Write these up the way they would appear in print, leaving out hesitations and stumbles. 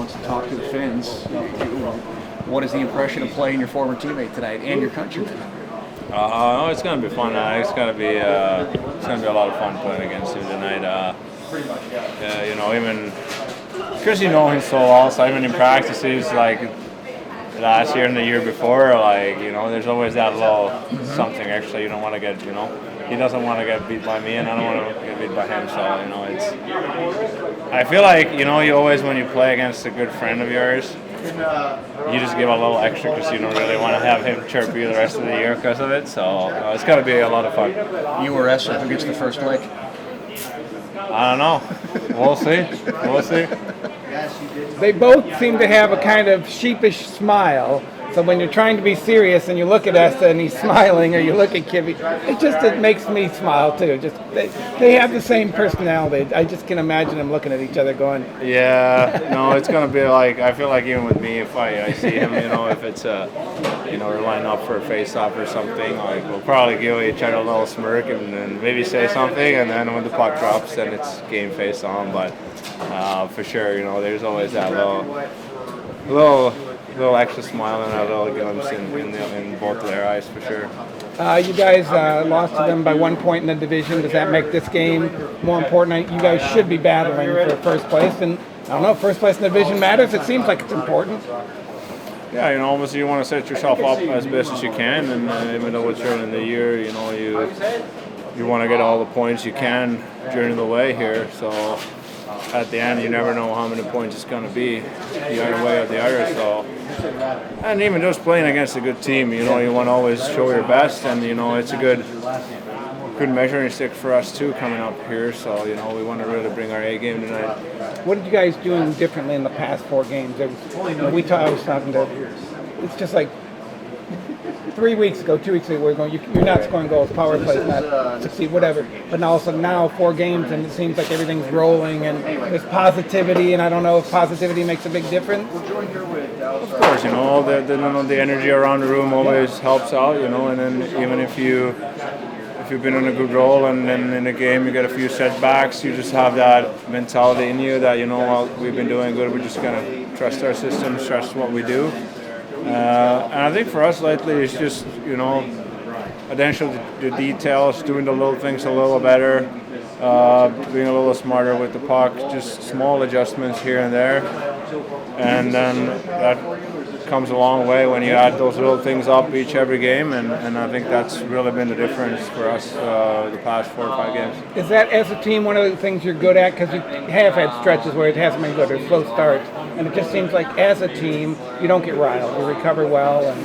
wants to talk to the Finns. What is the impression of playing your former teammate tonight and your countryman? No, it's gonna be fun. It's gonna be a lot of fun playing against him tonight. Even because you know him so well, so even in practices, like last year and the year before, there's always that little something extra. You don't want to get, he doesn't want to get beat by me, and I don't want to get beat by him. So I feel like you always when you play against a good friend of yours, you just give a little extra because you don't really want to have him chirp you the rest of the year because of it. So it's going to be a lot of fun. You or Esther, who gets the first lick? I don't know. We'll see. They both seem to have a kind of sheepish smile. So when you're trying to be serious and you look at Esta and he's smiling, or you look at Kibby, it makes me smile too. They have the same personality. I just can imagine them looking at each other going. Yeah, no, it's gonna be like I feel like even with me, if I see him, if it's we're lining up for a face-off or something, like we'll probably give each other a little smirk and then maybe say something, and then when the puck drops, then it's game face on. But for sure, there's always that little extra smile and a little glimpse in both of their eyes for sure. You guys lost to them by 1 point in the division. Does that make this game more important? You guys should be battling for first place, and I don't know if first place in the division matters. It seems like it's important. Yeah, obviously you want to set yourself up as best as you can, and even though it's early in the year, you want to get all the points you can during the way here. So at the end, you never know how many points it's going to be, the other way or the other. So, and even just playing against a good team, you want to always show your best, and it's a good measuring stick for us too coming up here. So we want to really bring our A game tonight. What did you guys do differently in the past 4 games? I was talking to. It's just like 3 weeks ago, 2 weeks ago, we're going. You're not scoring goals, power plays not succeed, whatever. But also now 4 games, and it seems like everything's rolling, and there's positivity. And I don't know if positivity makes a big difference. Of course, the energy around the room always helps out, and then even if you've been on a good roll and then in a game you get a few setbacks, you just have that mentality in you that we've been doing good. We're just gonna trust our systems, trust what we do. And I think for us lately, it's just, attention to the details, doing the little things a little better, being a little smarter with the puck, just small adjustments here and there. And then that comes a long way when you add those little things up every game, and I think that's really been the difference for us the past 4 or 5 games. Is that, as a team, one of the things you're good at? Because you have had stretches where it hasn't been good, or slow starts, and it just seems like as a team you don't get riled, you recover well, and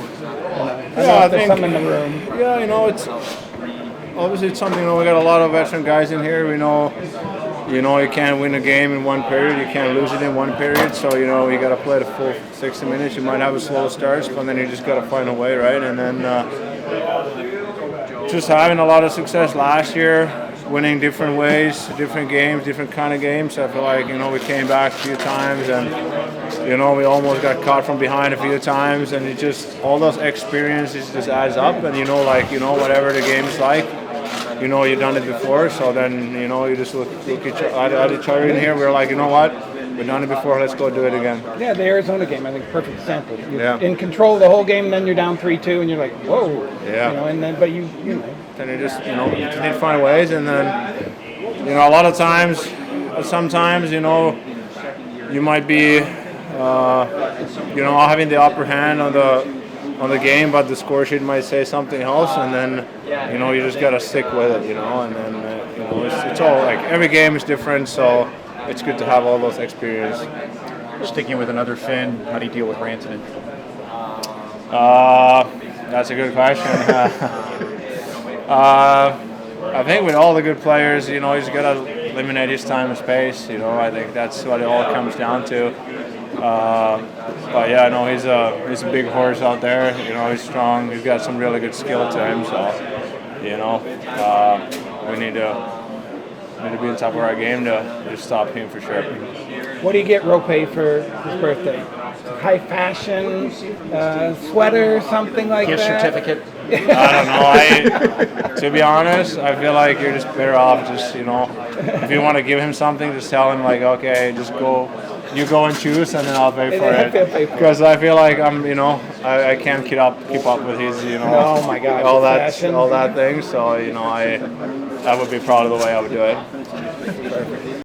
I think there's some in the room. Yeah, it's obviously it's something. We got a lot of veteran guys in here. We know. You can't win a game in one period. You can't lose it in one period. So, you got to play the full 60 minutes. You might have a slow start, but then you just got to find a way, right? And then just having a lot of success last year, winning different ways, different games, different kind of games. I feel like, we came back a few times and, we almost got caught from behind a few times. And it just, all those experiences just adds up. And, whatever the game is like, you've done it before, so then, you just look at each other in here. We're like, what? We've done it before, let's go do it again. Yeah, the Arizona game, I think, perfect example. You're in control of the whole game, and then you're down 3-2, and you're like, whoa. Yeah. And then, but Then you just, you need to find ways, and then, a lot of times, sometimes, you might be, having the upper hand on the game, but the score sheet might say something else, and then you just gotta stick with it, and then it's all like every game is different, so it's good to have all those experiences. Sticking with another Finn, how do you deal with Rantanen? That's a good question. I think with all the good players, he's gotta eliminate his time and space. I think that's what it all comes down to. But yeah, no, he's a big horse out there. He's strong. He's got some really good skill to him. So, we need to be on top of our game to stop him for sure. What do you get Rope for his birthday? High fashion sweater, something like Gift that. Certificate. I don't know. To be honest, I feel like you're just better off if you want to give him something, just tell him like, okay, just go you go and choose, and then I'll pay for I'll pay for it. it. Because I feel like I can't keep up with his, Oh my God, all fashion. that thing. So I would be proud of the way I would do it.